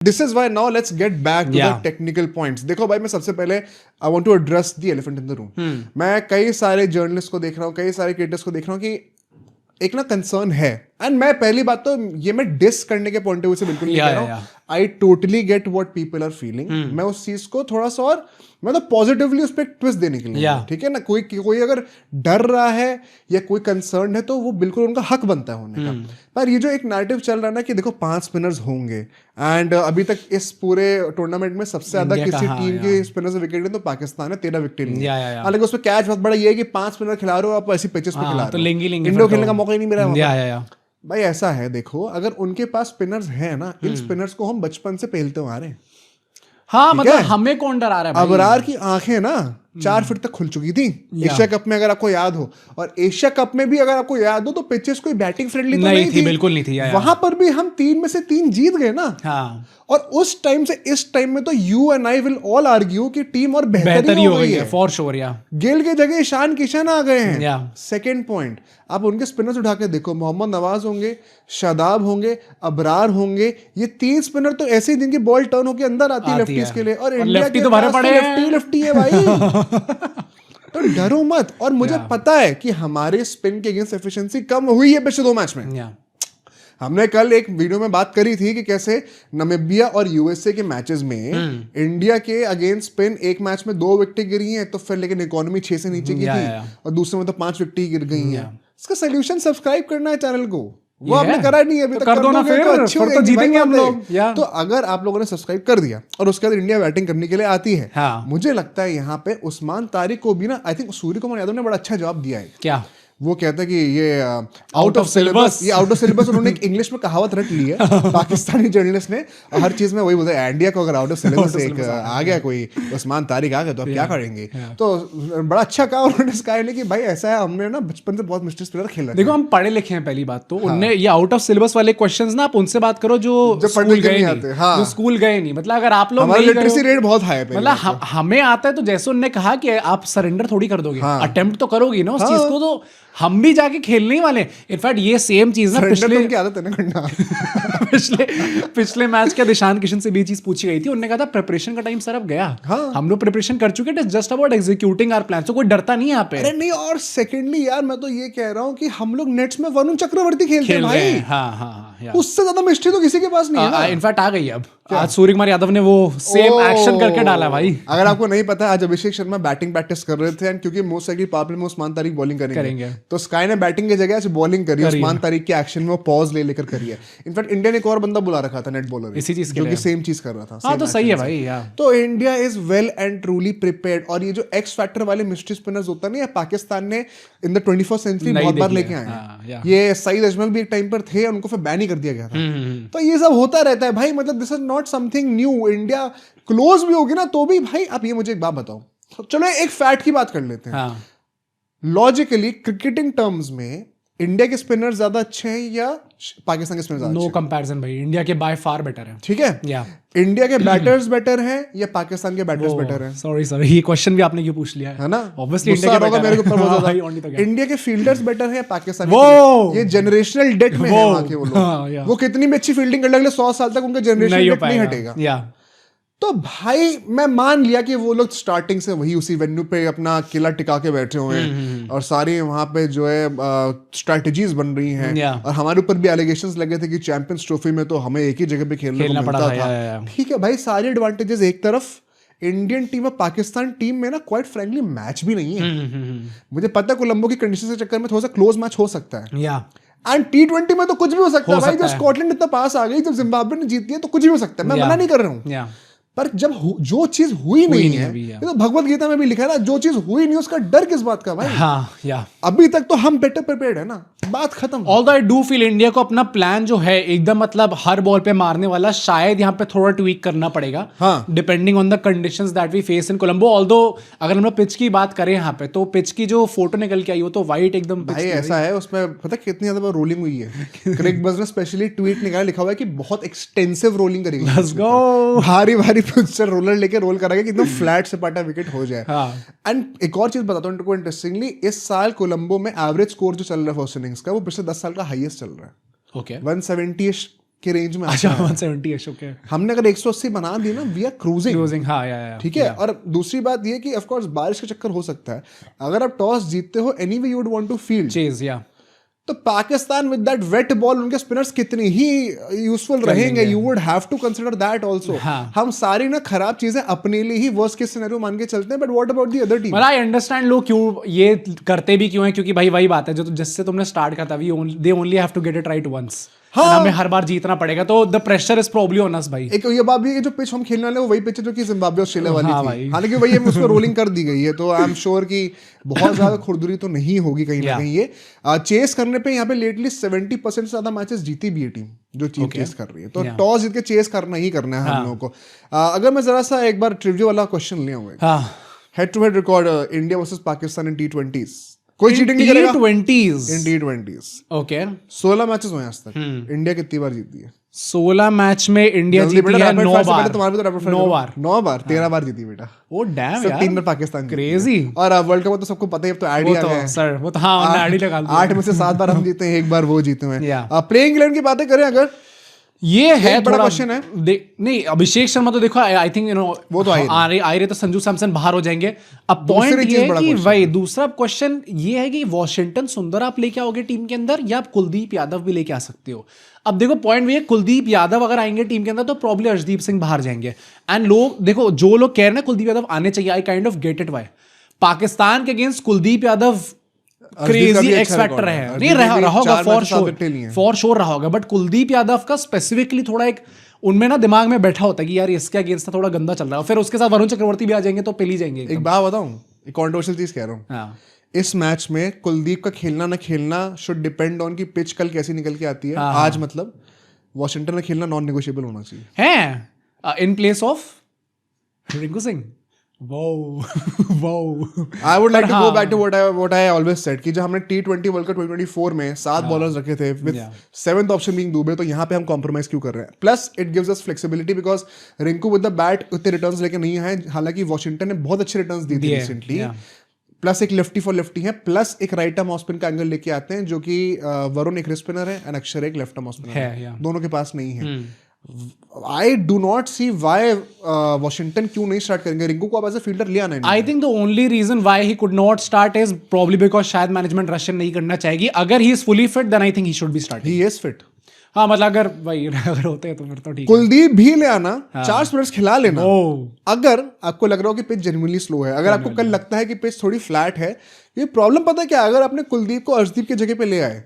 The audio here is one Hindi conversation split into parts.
This is why now let's get back to the technical points. देखो भाई, मैं सबसे पहले I want to address the elephant in the room. मैं कई सारे जर्नलिस्ट को देख रहा हूँ, कई सारे क्रिएटर्स को देख रहा हूँ कि एक ना कंसर्न है. एंड मैं पहली बात तो ये मैं डिस करने के पॉइंट ऑफ व्यू से बिल्कुल नहीं कह रहा हूँ. I totally get what people are feeling. मैं उस चीज को थोड़ा सा और मतलब पॉजिटिवली उस पर ट्विस्ट देने के लिए, ठीक है ना. कोई अगर डर रहा है या कोई कंसर्न है तो वो बिल्कुल उनका हक बनता है होने का. पर ये जो एक नैरेटिव चल रहा है ना कि देखो 5 स्पिनर्स होंगे एंड अभी तक इस पूरे टूर्नामेंट में सबसे ज्यादा किसी टीम के स्पिनर से विकेट है तो पाकिस्तान है, 13 विकेट लिए. हालांकि उसमें कैच बहुत बड़ा ये है कि 5 स्पिनर खिला रहे हो आप ऐसी पिचेस पे खिला रहे हो, इंडो खेलने का मौका ही नहीं मिला. भाई ऐसा है, देखो अगर उनके पास स्पिनर्स हैं ना, इन स्पिनर्स को हम बचपन से पहलते आ रहे हैं. हाँ, मतलब हमें कौन डरा रहा है. अबरार की आंखें ना 4 फीट तक खुल चुकी थी एशिया कप में, अगर आपको याद हो. और एशिया कप में भी अगर आपको याद हो तो पिचेस कोई बैटिंग फ्रेंडली तो नहीं थी, बिल्कुल नहीं थी. वहां पर भी हम 3 में से 3 जीत गए ना. हाँ. और उस टाइम से इस टाइम में तो you and I will all argue कि टीम और बेहतर हो गई है फॉर श्योर. गेल के जगह ईशान किशन आ गए हैं. सेकंड पॉइंट, आप उनके स्पिनर्स उठा के देखो, मोहम्मद नवाज होंगे, शादाब होंगे, अबरार होंगे. ये 3 स्पिनर तो ऐसे ही जिनकी बॉल टर्न होकर अंदर आती है लेफ्टीज के लिए. और इंडिया के तो भरे पड़े हैं. लेफ्टी है भाई. तो डरो मत. और मुझे पता है कि हमारे स्पिन के अगेंस्ट एफिशिएंसी कम हुई है पिछले 2 मैच में. हमने कल एक वीडियो में बात करी थी कि कैसे नमीबिया और यूएसए के मैचेस में इंडिया के अगेंस्ट स्पिन एक मैच में 2 विकेट गिरी हैं, तो फिर लेकिन इकोनॉमी 6 से नीचे की थी और दूसरे में तो 5 विकेट गिर गई हैं. इसका सोल्यूशन सब्सक्राइब करना है चैनल को. वो आपने करा नहीं है अभी तक, कर दो ना फिर तो जीतेंगे हम लोग. तो अगर आप लोगों ने सब्सक्राइब कर दिया और उसके बाद इंडिया बैटिंग करने के लिए आती है, मुझे लगता है यहाँ पे उस्मान तारिक को भी ना, आई थिंक सूर्य कुमार यादव ने बड़ा अच्छा जवाब दिया है. क्या वो कहता है कि ये आउट ऑफ सिलेबस, ये आउट ऑफ सिलेबस उन्होंने एक इंग्लिश में कहावत रट ली है पाकिस्तानी जर्नलिस्ट ने. और हर चीज में वही बोलते हैं, इंडिया को अगर आउट ऑफ सिलेबस एक आ गया कोई उस्मान तारिक आ गया तो आप क्या करेंगे. तो बड़ा अच्छा कहा उन्होंने स्काई ने कि भाई ऐसा है, हमने ना बचपन से बहुत मिस्टेक्स प्लेयर खेला. देखो हम पढ़े लिखे हैं पहली बात तो. उनने ये आउट ऑफ सिलेबस वाले क्वेश्चंस ना आप उनसे बात करो जो स्कूल गए नहीं, जो स्कूल गए नहीं. मतलब अगर आप लोग हमारी लिटरेसी रेट बहुत हाई है, मतलब हमें आता है तो जैसे उन्होंने कहा कि आप सरेंडर थोड़ी कर दोगे, अटेम्प्ट तो करोगे ना उस चीज को. तो हम भी जाके खेलने ही वाले. इनफैक्ट ये सेम चीज ना पिछले मैच के दिशान किशन से भी चीज पूछी गई थी. उन्होंने कहा था प्रिपरेशन का टाइम सर अब गया. हम लोग प्रिपरेशन कर चुके हैं, just about executing our plan. तो कोई डरता नहीं है यहाँ पे. अरे नहीं. और सेकेंडली यार मैं तो ये कह रहा हूँ कि हम लोग नेट्स में वरुण चक्रवर्ती खेलते हैं भाई. उससे ज्यादा मिस्ट्री तो किसी के पास नहीं है. इनफैक्ट आ गई अब आज सूर्य कुमार यादव ने वो सेम एक्शन करके डाला भाई. अगर आपको नहीं पता, आज अभिषेक शर्मा बैटिंग प्रैक्टिस कर रहे थे एंड क्योंकि मोस्ट लाइकली पावर प्ले में उस्मान तारिक बॉलिंग करेंगे तो स्काई ने बैटिंग की जगह बॉलिंग करी. उस्मान तारिक के एक्शन में वो पॉज लेकर करी है. इनफैक्ट इंडिया ने एक और बंदा बुला रखा था नेट बॉलर इसी चीज जो कि सेम चीज कर रहा था. हाँ तो सही है भाई. तो India is well and truly prepared. और ये जो एक्स फैक्टर वाले मिस्ट्री स्पिनर्स होता है ना, पाकिस्तान ने इन द 21st सेंचुरी बहुत बार लेके आए हैं. ये सईद अजमल भी एक टाइम पर थे, उनको फिर बैन ही कर दिया गया था. तो ये सब होता रहता है भाई. मतलब this is not something new. India close भी होगी ना तो भी भाई. आप ये मुझे एक बात बताओ, चलो एक फैक्ट की बात कर लेते हैं. लॉजिकली क्रिकेटिंग टर्म्स में इंडिया के स्पिनर ज्यादा अच्छे हैं या पाकिस्तान के स्पिनर ज्यादा? नो कंपैरिजन भाई, इंडिया के बाय फार बेटर है. ठीक है. इंडिया के बैटर्स बेटर हैं या पाकिस्तान के बैटर्स बेटर हैं? सॉरी ये क्वेश्चन भी आपने क्यों पूछ लिया है ना. ऑब्वियसली इंडिया के मेरे ऊपर बहुत ज्यादा. इंडिया के फील्डर्स बेटर है या पाकिस्तान के? ये जनरेशनल डेट में है वहां के वो लोग. वो कितनी भी अच्छी फील्डिंग कर ले, अगले 100 साल तक उनका जनरेशनल डेट नहीं हटेगा. तो भाई मैं मान लिया कि वो लोग स्टार्टिंग से वही उसी वेन्यू पे अपना किला टिका के बैठे हुए हैं और सारी वहां पे जो है स्ट्रैटेजीज बन रही हैं. और हमारे ऊपर भी एलिगेशंस लगे थे कि चैंपियंस ट्रॉफी में तो हमें एक ही जगह पे खेलने को मिलता था. ठीक है भाई, सारे एडवांटेजेस एक तरफ. इंडियन टीम और पाकिस्तान टीम में ना क्वाइट फ्रैंकली मैच भी नहीं है. मुझे पता है कोलंबो की कंडीशन के चक्कर में थोड़ा सा क्लोज मैच हो सकता है. एंड T20 में तो कुछ भी हो सकता है भाई. जब स्कॉटलैंड इतना पास आ गई, जब जिम्बाब्वे ने जीती है तो कुछ भी हो सकता है. मैं मना नहीं कर रहा हूँ. पर जब जो चीज हुई नहीं है, ये तो भगवत गीता में भी लिखा है ना, जो चीज हुई नहीं उसका डर किस बात का भाई. अभी तक तो हम बेटर प्रिपेयर्ड है ना, बात खत्म. Although I do feel India को अपना प्लान जो है एकदम मतलब हर बॉल पे मारने वाला, शायद यहाँ पे थोड़ा ट्वीक करना पड़ेगा depending on the conditions that we face in Colombo. Although अगर हम लोग पिच की बात करें यहाँ पे, तो पिच की जो फोटो निकल के आई वो तो वाइट एकदम भाई ऐसा है. उसमें पता कितनी ज्यादा रोलिंग हुई है. क्रिक बज ने स्पेशली ट्वीट निकाला, लिखा हुआ है कि बहुत एक्सटेंसिव रोलिंग करेगी. Let's go. भारी भारी पिक्चर रोलर लेके रोल कराएगा कि एकदम फ्लैट सपाटा विकेट हो जाए. एंड एक और चीज बताता हूं इंटरेस्टिंगली, इस साल कोलंबो में एवरेज स्कोर जो चल रहा है फर्स्ट इनिंग्स का, वो पिछले 10 साल का हाईएस्ट चल रहा है. 170 के रेंज में अच्छा 170 ओके। हमने अगर 180 बना दी ना, वी आर क्रूजिंग। हाँ या ठीक है। और दूसरी बात ये कि ऑफ कोर्स बारिश का चक्कर हो सकता है, अगर आप टॉस जीतते हो anyway you would want to field chase या, तो Pakistan with that wet ball, उनके स्पिनर्स कितने ही यूजफुल रहेंगे, you would have to consider that also. हम सारी ना खराब चीजें अपने लिए ही वर्स्ट केस सिनेरियो मान के चलते हैं, but what about the other team? I understand लोग क्यों ये करते भी क्यों है, क्योंकि भाई वही बात है जो जिससे तुमने स्टार्ट करा था, they only have to get it right once. हाँ, हमें हर बार जीतना पड़ेगा, तो the pressure is probably on us भाई। एक ये बात भी है, जो पिच हम खेलने वाले वो वही पिच है जो कि जिम्बाब्वे ऑस्ट्रेलिया वाली थी, हालांकि वही है उसमें रोलिंग कर दी गई है, तो आई एम श्योर कि बहुत ज्यादा खुरदुरी तो नहीं होगी कहीं ना कहीं। ये चेस करने पे यहाँ पे लेटली 70% से ज्यादा मैचेस जीती भी है टीम जो टीम चेस कर रही है, तो टॉस जीत के चेस करना ही करना है हम लोगों को। अगर मैं जरा सा एक बार ट्रिविया वाला क्वेश्चन ले आऊंगा, head to head record India versus Pakistan in T20s, कोई चीटिंग नहीं करेगा इन T20s। ओके 16 मैचेस हुए आज तक, इंडिया कितनी बार जीती है? 16 मैच में इंडिया जीती है 9 बार। 9 बार 13 बार जीती बेटा। ओ डैम यार, 3 बार पाकिस्तान क्रेजी। और वर्ल्ड कप तो सबको पता ही, अब तो ऐड ही आ गया है सर, वो तो हाँ ऐड ही लगा दिया। 8 में से 7 बार हम जीते हैं, 1 बार वो जीते हैं। प्लेइंग 11 की बातें करें अगर, ये है बड़ा क्वेश्चन है। नहीं अभिषेक शर्मा तो देखो आई थिंक वो तो आ रहे तो संजू सैमसन बाहर हो जाएंगे। अब पॉइंट ये है कि भाई दूसरा क्वेश्चन ये है कि वॉशिंगटन सुंदर आप लेके आओगे टीम के अंदर, या आप कुलदीप यादव भी लेके आ सकते हो। अब देखो पॉइंट ये, कुलदीप यादव अगर आएंगे टीम के अंदर तो प्रॉब्ली अर्शदीप सिंह बाहर जाएंगे। एंड लोग देखो, जो लोग कह रहे हैं कुलदीप यादव आने चाहिए, I kind of get it why. Pakistan के against Kuldeep Yadav crazy X factor है, नहीं रहोगा फॉर श्योर रहोगा, बट कुलदीप यादव का स्पेसिफिकली थोड़ा एक उनमें ना दिमाग में बैठा होता है कि यार इसके अगेंस्ट थोड़ा गंदा चल रहा है, फिर उसके साथ वरुण चक्रवर्ती भी आ जाएंगे तो पिल ही जाएंगे। एक बात बताऊं, एक कंट्रोवर्शियल चीज कह रहा हूं, इस मैच में कुलदीप का खेलना ना खेलना शुड डिपेंड ऑन की पिच कल कैसी निकल के आती है। आज मतलब वॉशिंगटन में खेलना नॉन नेगोशिएबल होना चाहिए है in place of Rinku Singh. Wow. I would like to go back to what I always said कि जब हमने T20 वर्ल्ड कप 2024 में 7 बॉलर्स रखे थे with 7th option being Dubey, तो यहाँ पे हम कॉम्प्रोमाइज क्यों कर रहे हैं? Plus it gives us flexibility because Rinku with the bat उतने रिटर्न्स लेके नहीं आए, हालांकि वॉशिंगटन ने बहुत अच्छे रिटर्न्स दी थी रिसेंटली। प्लस एक लेफ्टी फॉर लेफ्टी है, प्लस एक राइट आर्म ऑफ स्पिन का एंगल लेके आते हैं, जो कि वरुण एक रिस्ट स्पिनर है एंड अक्षर एक लेफ्ट आर्म ऑफ स्पिनर है, दोनों के पास नहीं है। I do not see why Washington क्यों नहीं स्टार्ट करेंगे रिंकू को, अब एज अ फील्डर ले आना है। I think the only reason why he could not start is probably because शायद मैनेजमेंट रशियन नहीं करना चाहेगी। अगर he is fully fit then I think he should be starting. He is fit. हाँ मतलब अगर भाई अगर होते हैं तो फिर तो ठीक है। कुलदीप भी ले आना, 4 स्पिनर्स खिला लेना। अगर आपको लग रहा हो कि पिच जेन्युइनली स्लो है, अगर आपको कल लगता है कि पिच थोड़ी फ्लैट है, ये प्रॉब्लम पता है क्या, अगर आपने कुलदीप को अर्शदीप की जगह पे ले आए,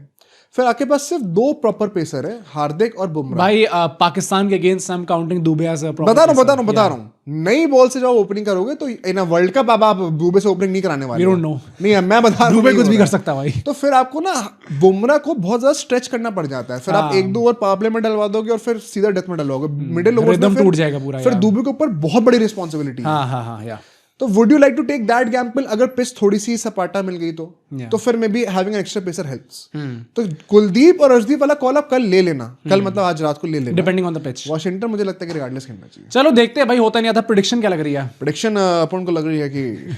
फिर आपके पास सिर्फ 2 प्रॉपर पेसर है, हार्दिक और बुमराह। भाई पाकिस्तान के against I am counting Dube as a proper. बता रहा हूं नई बॉल से जब ओपनिंग करोगे तो इन वर्ल्ड कप अब आप दुबे से ओपनिंग नहीं कराने वाले। We don't know. नहीं मैं बता रहा हूं, दुबे कुछ भी कर सकता है भाई। तो फिर आपको ना बुमराह को बहुत ज्यादा स्ट्रेच करना पड़ जाता है, फिर आप 1-2 ओवर पावर प्ले में डलवा दोगे और फिर सीधा डेथ में डलवाओगे, मिडिल ओवर में टूट जाएगा पूरा, फिर दुबे के ऊपर बहुत बड़ी रिस्पॉन्सिबिलिटी है। हां तो would you like to take that gamble? अगर पिच थोड़ी सी सपाटा मिल गई तो फिर maybe having an extra pacer helps. तो कुलदीप और अर्शदीप वाला कॉल आप कल ले लेना, कल मतलब आज रात को ले लेना, depending on the pitch. Washington मुझे लगता है कि रिगार्डलेस खेलना चाहिए। चलो देखते हैं भाई, होता नहीं आता। प्रेडिक्शन क्या लग रही है? प्रेडिक्शन अपन को लग रही है कि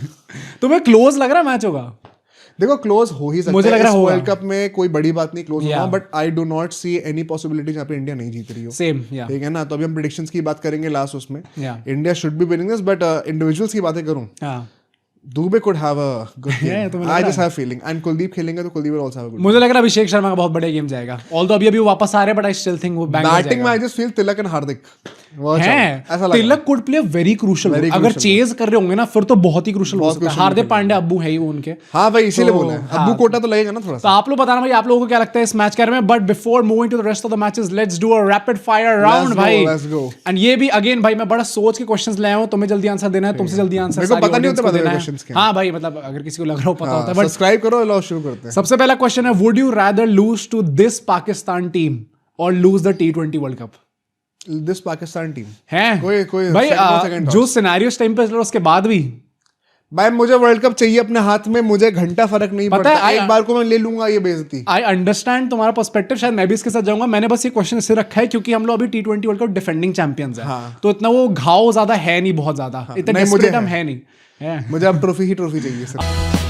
तुम्हें क्लोज लग रहा है मैच होगा? देखो क्लोज हो ही सकता है, मुझे लग रहा है वर्ल्ड कप में कोई बड़ी बात नहीं क्लोज होगा, but I do not see any possibility जहाँ पे इंडिया नहीं जीत रही हो। सेम ठीक है ना, तो अभी हम प्रेडिक्शंस की बात करेंगे लास्ट उसमें। India should be winning this, but individuals की बातें करूं, Dubey could have a good game. I just have feeling. And Kuldeep खेलेंगे तो Kuldeep will also have a good game. मुझे लग रहा है अभिषेक शर्मा का बहुत बड़ा गेम जाएगा। Although अभी वो वापस आ रहे हैं, but I still think वो बैंग बैटिंग में I just feel Tilak and Hardik Tilak could play a very crucial role. अगर चेज कर रहे होंगे ना फिर तो बहुत ही क्रूशल हो सकता है। हार्दिक पांड्या अब्बू है ही वो उनके। हाँ भाई इसीलिए बोला है, अब्बू कोटा तो लगेगा ना थोड़ा सा। तो आप लोग बताना भाई आप लोगों को क्या लगता है इस मैच के बारे में। But before moving to the rest of the matches, let's do a rapid fire round भाई। एंड ये भी अगेन भाई मैं बड़ा सोच के क्वेश्चंस लाया हूं, तुम्हें जल्दी आंसर देना है, तुमसे जल्दी आंसर मेरे को पता नहीं होता क्वेश्चंस के। हां भाई मतलब अगर किसी को लग रहा हो पता होता है, बट सब्सक्राइब करो, लो शुरू करते हैं। सबसे पहला क्वेश्चन है, would you rather lose to this Pakistan team और lose the T20 world cup? This Pakistan team है कोई भाई जो सिनेरियो इस टाइम पे चल उसके बाद भी भाई मुझे वर्ल्ड कप चाहिए अपने हाथ में, मुझे घंटा फर्क नहीं पड़ता, एक बार को मैं ले लूंगा ये बेइज्जती। आई अंडरस्टैंड तुम्हारा पर्सपेक्टिव, शायद मैं भी इसके साथ जाऊंगा। मैंने बस ये क्वेश्चन इससे रखा है क्योंकि हम लोग अभी T20 world cup defending champions हैं, तो इतना वो घाव ज्यादा है नहीं, बहुत ज्यादा इतना डेस्परेट हम है नहीं। मुझे अब ट्रॉफी चाहिए सर।